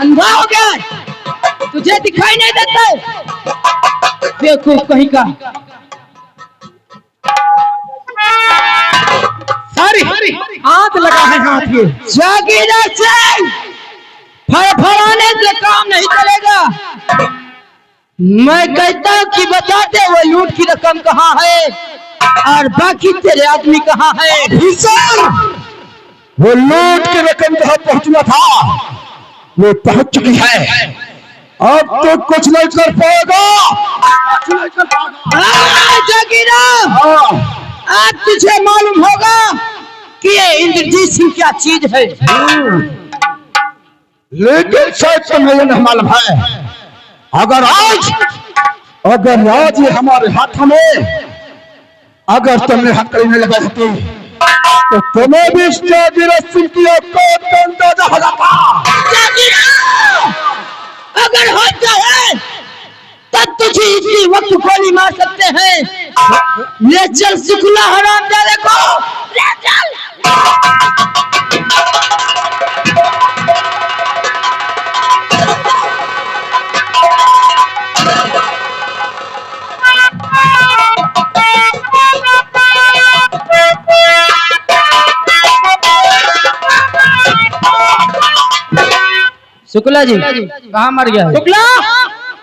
अंधा हो गया, तुझे दिखाई नहीं देता? बेवकूफ कहीं का। सारी हाथ लगा है हाथ ये। जागीरा सिंह, फड़फड़ाने से काम नहीं चलेगा। मैं कहता हूँ कि बता दे वो लूट की रकम कहाँ है और बाकी तेरे आदमी कहाँ है? वो लूट की रकम जहाँ पहुंचना था वो पहुंच चुकी है। अब तो कुछ नहीं कर पाएगा। जागीरा, आज तुझे मालूम होगा कि ये इंद्रजीत सिंह क्या चीज है। लेकिन शायद तुम्हें ये नहीं मालूम है, अगर आज ये हमारे हाथों में अगर तुमने हथकड़ी लगा होती तो तुम्हें भी इस जागीरा सिंह की औकात का अंदाजा हो जाता। अगर होता है तब तुझे इसी वक्त गोली मार सकते हैं। ले चल शुक्ला हरामजादे को, ले चल। शुक्ला जी कहाँ मर गया? शुक्ला,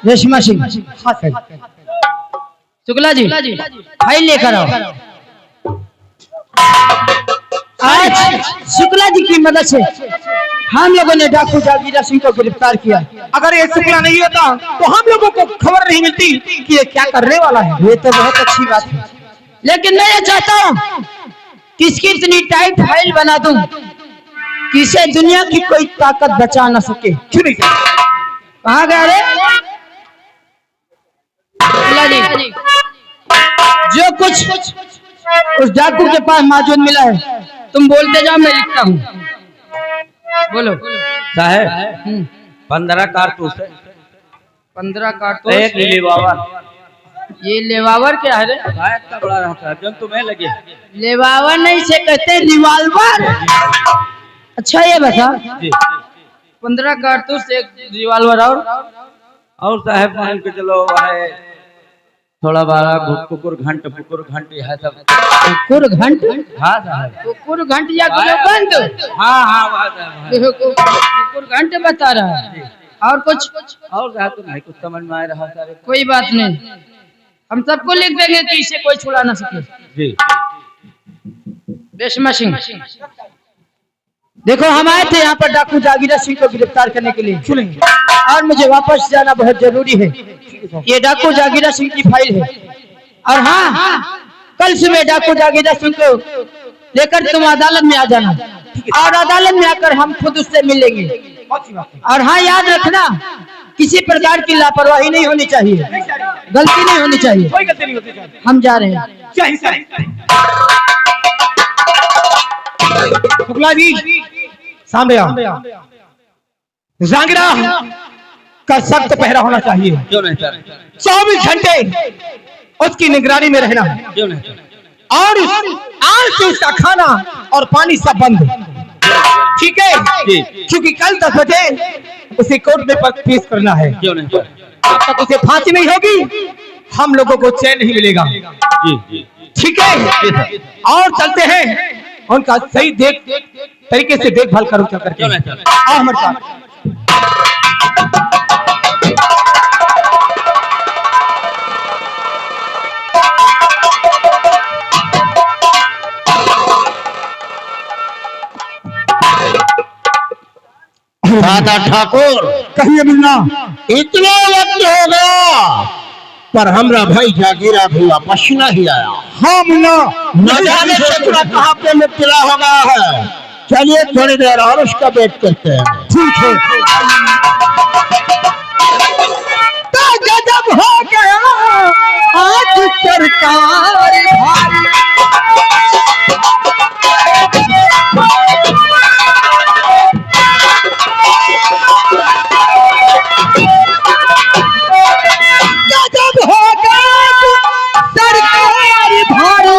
रेशमा सिंह। शुक्ला जी फाइल लेकर आओ। आज शुक्ला जी की मदद से हम लोगों ने डाकू जागीरा सिंह को गिरफ्तार किया। अगर ये शुक्ला नहीं होता तो हम लोगों को खबर नहीं मिलती कि ये क्या करने वाला है। ये तो बहुत अच्छी बात है, लेकिन मैं ये चाहता हूँ कि इसकी इतनी टाइट फाइल बना दूं कि इसे दुनिया की कोई ताकत बचा न सके। कहाँ गया रे? जो कुछ उस डाकू के पास मौजूद मिला है तुम बोलते जाओ, मैं लिखता हूँ। बोलो साहब। 15 कारतूस है। 15 कारतूस। एक लेवावर। ये लेवावर क्या है रे? इतना बड़ा रहता है जब तुम्हें लगे। लेवावर नहीं से कहते हैं रिवॉल्वर। अच्छा ये बता, 15 कारतूस, एक रिवॉल्वर और साहब मान के चलो है थोड़ा बारा कुकुर घंट फुकुर घंट है सब। कुकुर घंट? हाँ साहब, कुकुर घंट या गुलबंद? हाँ कुकुर घंट बता रहा है। और कुछ? और साहब तो नहीं कुछ समझ में आ रहा सारे। कोई बात नहीं, हम सबको लिख देंगे कि इसे कोई छुड़ा ना सके। जी। रेशमा सिंह, देखो हम आए थे यहाँ पर डाकू जागीरा सिंह को गिरफ्तार करने के लिए, और मुझे वापस जाना बहुत जरूरी है। ये डाकू जागीरा सिंह की फाइल है, और हाँ कल सुबह डाकू जागीरा सिंह को लेकर तुम अदालत में आ जाना, और अदालत में आकर हम खुद उससे मिलेंगे। और हाँ याद रखना, किसी प्रकार की लापरवाही नहीं होनी चाहिए, गलती नहीं होनी चाहिए। कोई गलती नहीं होती। हम जा रहे हैं। शुक्ला जी सामने आओ। जागीरा का सख्त पहरा होना चाहिए। क्यों नहीं सर? 24 घंटे उसकी निगरानी में रहना है। क्यों नहीं? और आज से उसका खाना और पानी सब बंद, ठीक है? क्योंकि कल 10 बजे उसे कोर्ट में पेश करना है। क्यों नहीं? जब तक उसे फांसी नहीं होगी हम लोगों को चैन नहीं मिलेगा। ठीक है? और चलते हैं, उनका सही तरीके से देखभाल करो। चल करके आओ हमारे साथ। दादा ठाकुर कहिए मुन्ना। इतना वक्त हो गया पर हमरा भाई जागीरा भी वापस नहीं आया। हाँ मुन्ना, न जाने सचुरा कहाँ पे मुब्तला हो गया है। चलिए थोड़ी देर और उसका वेट करते हैं। ठीक है। तो गजब हो गया आज सरकार भारी। गजब हो गया सरकार भारी,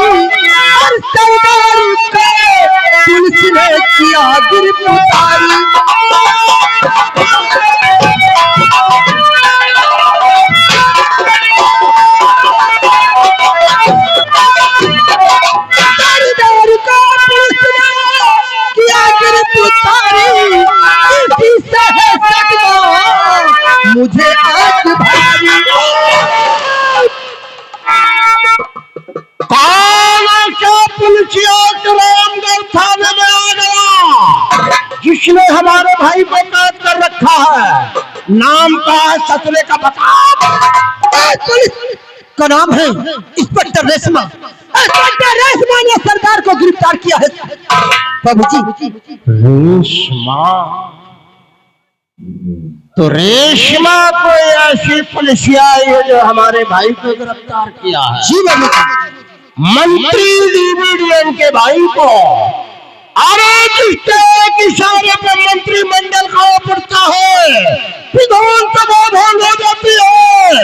और सरदार को पुलिस ने किया गिरफ्तारी। दरबार को पुलिस ने किया गिरफ्तारी। इसी से है सदमा मुझे आज भारी। पुलिसिया रामगढ़ थाने में आ गया, जिसने हमारे भाई को कैद कर रखा है। नाम का है सतरे का बता। पुलिस का नाम है इंस्पेक्टर रेशमा। इंस्पेक्टर रेशमा ने सरदार को गिरफ्तार किया है। बाबू जी रेशमा, तो रेशमा कोई ऐसी पुलिसिया है जो हमारे भाई को गिरफ्तार किया है। जी बाबू जी। मंत्री डिविजन के भाई को, अरे जिसके एक इशारे पे मंत्रिमंडल का पड़ता है, विधानसभा भंग हो जाती है,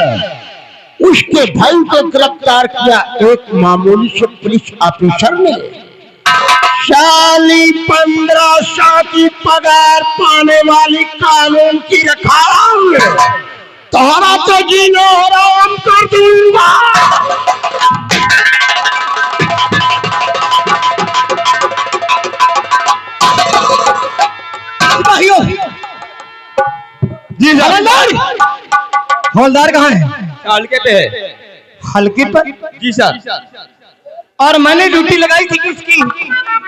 उसके भाई को गिरफ्तार किया एक मामूली से पुलिस ऑफिसर ने। साली 1500 की पगार पाने वाली कानून की रखाल तुम्हारा तो जीना हराम कर दूंगा। जी हवलदार, हवलदार कहाँ है? हल्के पे है। हल्के पर? जी सर। और मैंने ड्यूटी लगाई थी किसकी?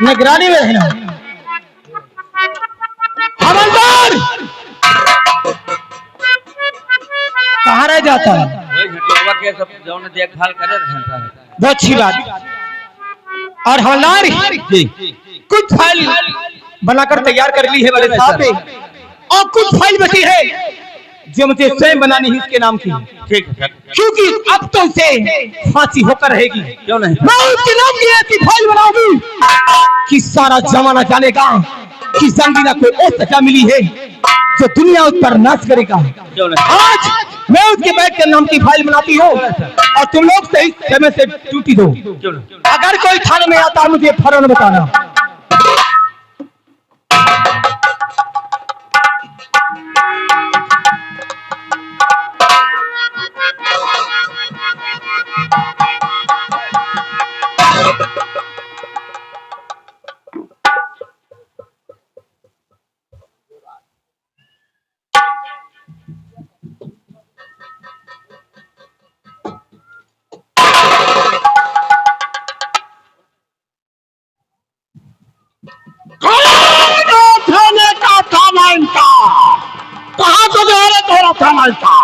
निगरानी में रहना। हवलदार कहाँ रह जाता है? वही घटोवा के सब जो ने देखभाल करे रहता है। बहुत अच्छी बात। और हवलदार जी, कुछ फाइल बनाकर तैयार कर ली है बड़े साहब ने, और कुछ फाइल बची है जो मुझे स्वयं बनानी है इसके नाम की। ठीक है। क्योंकि अब तो उसे फांसी होकर रहेगी। क्यों नहीं? मैं उसके नाम की ऐसी फाइल बनाऊंगी कि सारा जमाना जानेगा कि संगीना को ऐसी सजा मिली है जो दुनिया उस पर नाच करेगा। क्यों नहीं? आज मैं उसके बैठ के नाम की फाइल बनाती हूँ और तुम लोग सही समय से ड्यूटी दो। क्यों नहीं? अगर कोई थाने में आता है मुझे फौरन बताना। थाने का थाना इनका कहाँ को जा रहे थोड़ा थाना इनका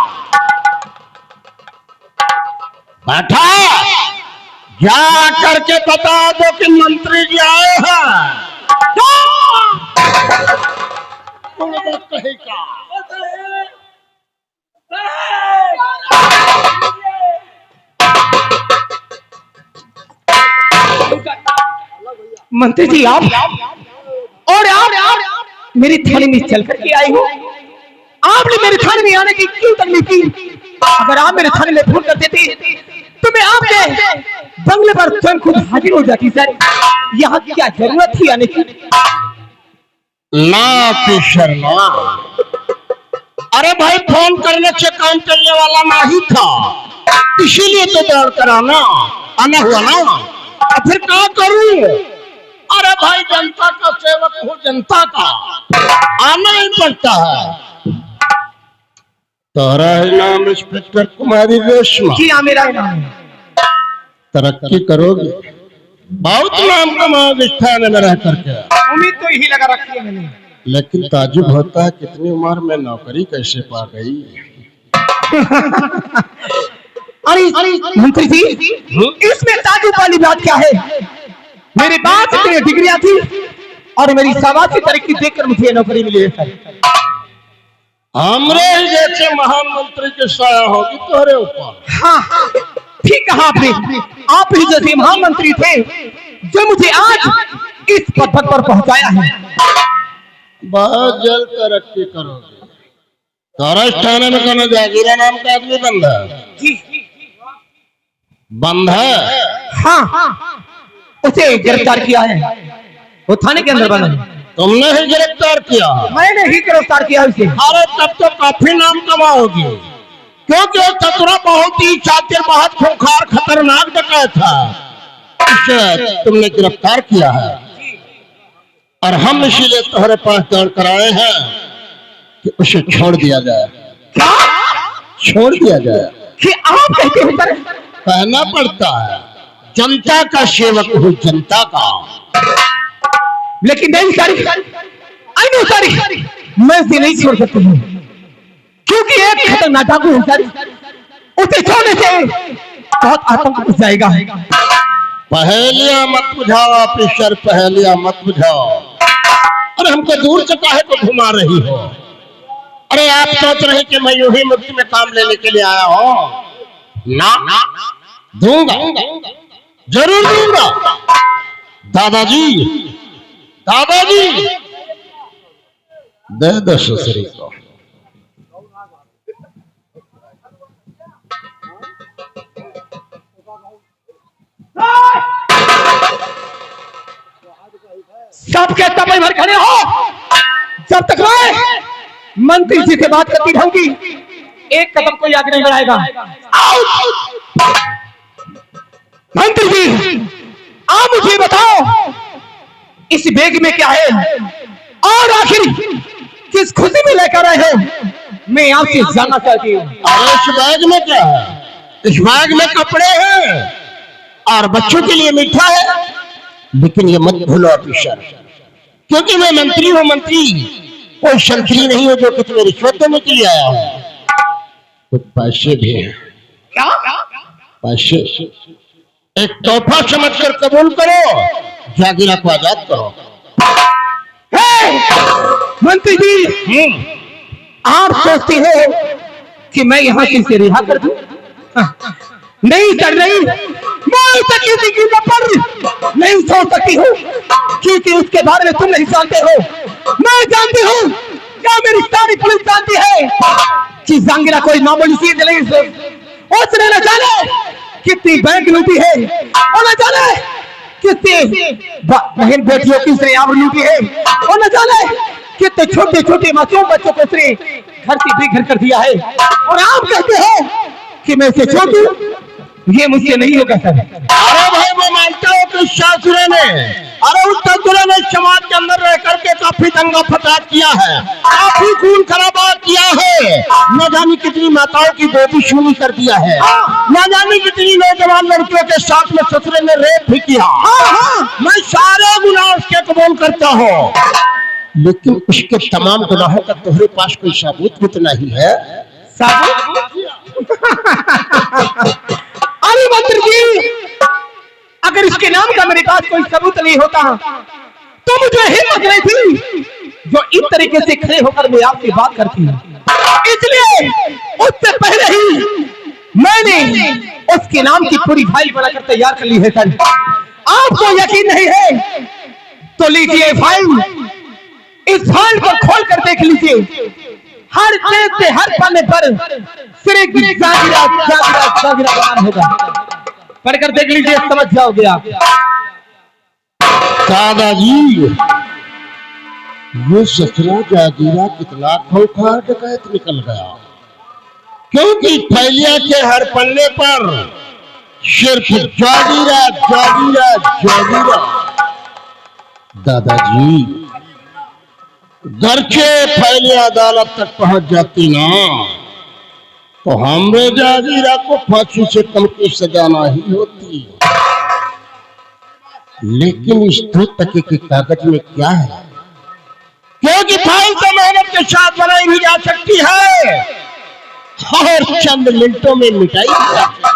बैठा जा करके बता दो कि मंत्री जी आए हैं। कहेगा मंत्री जी आप और आप मेरी थाने में चल करके आए हो। आपने मेरे थाने में आने की क्यों तकलीफ की? अगर आप मेरे थाने में फोन कर देते तो मैं आपके बंगले पर स्वयं खुद हाजिर हो जाती। सर यहाँ क्या जरूरत थी आने की? ना ऑफिसर ना, अरे भाई फोन करने से काम चलने वाला नहीं था, इसीलिए तो दौड़ कर आना हुआ ना। और फिर क्या करूं? अरे भाई जनता का सेवक हूँ, जनता का आना ही पड़ता है। तुम्हारा नाम इंस्पेक्टर कुमारी रेशमा? जी हाँ मेरा नाम है। तरक्की करोगे, बहुत नाम कमाओगे थाने में रह करके। उम्मीद तो यही लगा रखी है मैंने। लेकिन ताजुब होता है कितनी उम्र में नौकरी कैसे पा गई। अरे मंत्री जी इसमें ताजुब वाली बात क्या है? मेरे पास इतनी डिग्रियां थी और मेरी सामाजिक तरक्की देखकर मुझे नौकरी मिली है। सर हमरे ही जैसे महान मंत्री की साया होगी तुम्हारे ऊपर। हाँ ठीक कहा आपने। आप ही जैसे महामंत्री थे जो मुझे आज इस पद पर पहुंचाया है। बहुत जल्द तरक्की करोगे। तुम्हारा थाने में कहना जागीरा नाम का आदमी बंद है? जी बंद है। हाँ उसे गिरफ्तार किया है, वो थाने के अंदर बंद है। तुमने ही गिरफ्तार किया? मैंने ही गिरफ्तार किया उसे। अरे तब तो काफी नाम कमाओगे, क्योंकि वो चतुरा बहुत ही शातिर, बहुत खूंखार खतरनाक डकैत था। इसे तुमने गिरफ्तार किया है और हम इसीलिए तुम्हारे पास दौड़ कर आए हैं कि उसे छोड़ दिया जाए। क्या छोड़ दिया जाए? कि आप कहते हैं सर? कहना पड़ता है, जनता का सेवक हूँ, जनता का। लेकिन नहीं सर, आई नो सर, मैं इसे नहीं छोड़ सकती हूँ, क्योंकि एक खतरनाक डाकू है सर। उसे छोड़ने से बहुत आतंक मच जाएगा। पहेलियां मत बुझाओ ऑफिसर, पहेलियां मत बुझाओ। अरे हमको दूर से काहे को घुमा रही हो? अरे आप सोच रहे कि मैं यूं ही मुफ्त में काम लेने के लिए आया हूं? ना, दूंगा, जरूर दूंगा। दादाजी, दादाजी, दे दो ससुरी को। सबके तब भर खड़े हो, जब तक मैं मंत्री जी से बात करती रहूंगी, एक कदम कोई आगे नहीं बढ़ाएगा। मंत्री जी, आप मुझे बताओ इस बैग में क्या है और आखिर किस खुशी में लेकर आए हैं, मैं आपसे जानना चाहती हूँ। अरे इस बैग में क्या है? इस बैग में कपड़े हैं और बच्चों के लिए मीठा है। लेकिन ये मत भूलो ऑफिसर, क्योंकि मैं मंत्री हूँ, मंत्री कोई संतरी नहीं हो जो कुछ में रिश्वत देने के लिए आया हूँ। कुछ पैसे भी हैं। क्या पैसे एक तोहफा समझकर कबूल करो, जागीरा को आजाद करो। मंत्री जी, आप सोचते हो कि मैं यहाँ से इसे रिहा कर दूं? नहीं सर, नहीं, मैं उसे किसी की पर नहीं सोच सकती हूँ, क्योंकि उसके बारे में तुम नहीं जानते हो, मैं जानती हूँ। क्या मेरी सारी पुलिस जानती है कि जहांगीरा कोई मामूली चीज नहीं। उसने न जाने कितनी बैंक लूटी है, और न जाने कितनी बहन बेटियों की उसने आबरू लूटी है, और न जाने कितने छोटे छोटे मासूम बच्चों को उसने घर से बेघर कर दिया है। और आप कहते हो कि मैं इसे छोड़ दूं? ये मुझसे नहीं होगा सर। अरे भाई, मैं मानता हूँ कि शासुरे ने, अरे उस तंजुरे ने समाज के अंदर रह करके काफी दंगा फसाद किया है, काफी खून खराबा किया है, न जाने कितनी माताओं की गोदी शूनी कर दिया है, न जाने कितनी नौजवान लड़कियों के साथ में ससुरे ने रेप भी किया। मैं सारे गुनाह उसके कबूल करता हूँ, लेकिन उसके तमाम गुनाहों का तुम्हारे पास कोई सबूत भी तो नहीं है। अरे मंत्री जी, अगर इसके नाम का मेरे पास कोई सबूत नहीं होता तो मुझे हिम्मत नहीं थी जो इस तरीके से खड़े होकर मैं आपसे बात करती हूँ। इसलिए उससे पहले ही मैंने उसके नाम की पूरी फाइल बनाकर तैयार कर ली है सर। आपको यकीन नहीं है तो लीजिए फाइल, इस फाइल को खोल कर देख लीजिए। हर पेज से हर पन्ने पर सिर्फ जागीरा नाम होगा। पढ़कर देख लीजिए, समझ जाओगे आप। दादाजी, ये ससुरा जागीरा कितना खूंखार डकैत निकल गया, क्योंकि फैलिया के हर पन्ने पर सिर्फ जागीरा जागीरा जागीरा। दादाजी, घर के फैले अदालत तक पहुंच जाती ना तो हमरे जागीरा को फांसी से कम की सजा नहीं होती। लेकिन इस दो टके के कागज में क्या है? क्योंकि फाइल तो मेहनत के साथ बनाई भी जा सकती है और चंद मिनटों में मिटाई भी जा सकती है।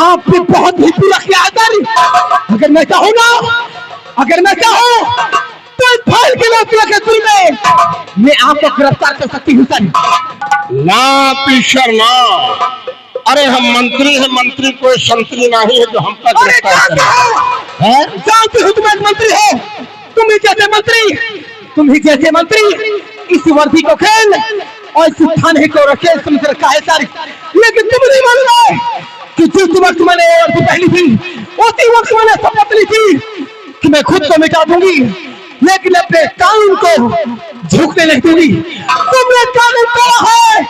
आपने बहुत ही बुरा किया है। अगर मैं चाहूँ ना, अगर मैं चाहूँ तो इस फाइल के में मैं आपको गिरफ्तार कर सकती हूँ सर। ना पीछर ना, अरे हम मंत्री हैं, मंत्री कोई संतरी नहीं है जो हम पर गिरफ्तार करें। है? जानती हूँ तुम एक मंत्री हो, तुम ही जैसे मंत्री इस वर्दी को खेल और इस थाने को रखे समझ रखा है सारी। लेकिन तुम नहीं मान रहे कि जिस वक्त मैंने वर्दी पहनी थी उसी वक्त मैंने शपथ ली थी कि मैं खुद को मिटा दूंगी, लेकिन अपने कानून को झुकने नहीं दूंगी। तुमने कानून तोड़ा है,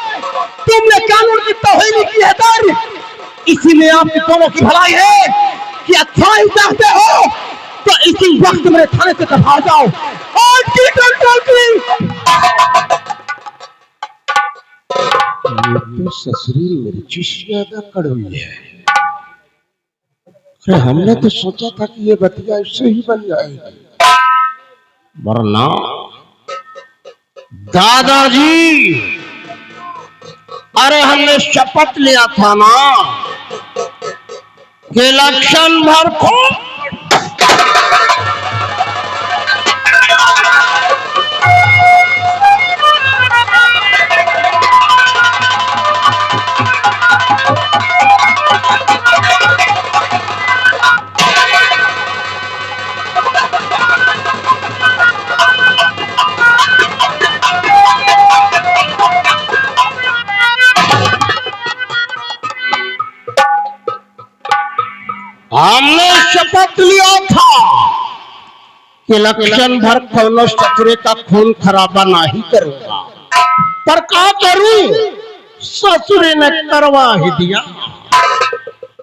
तुमने कानून की तौहीन की है सर, इसीलिए आपके दोनों की भलाई है कि अच्छाई चाहते हो तो इसी वक्त मेरे थाने से बाहर जाओ और की कंट्रोल की। तो ससुरी मिर्ची ज्यादा कड़वी है। अरे हमने तो सोचा था कि ये बतिया इससे ही बन जाएगी, वरना दादाजी, अरे हमने शपथ लिया था ना कि इलेक्शन भर को हमने शपथ लिया था कि इलेक्शन भर कौनो ससुरे का खून खराबा नहीं करूंगा, पर क्या करूं, ससुरे ने करवा ही दिया।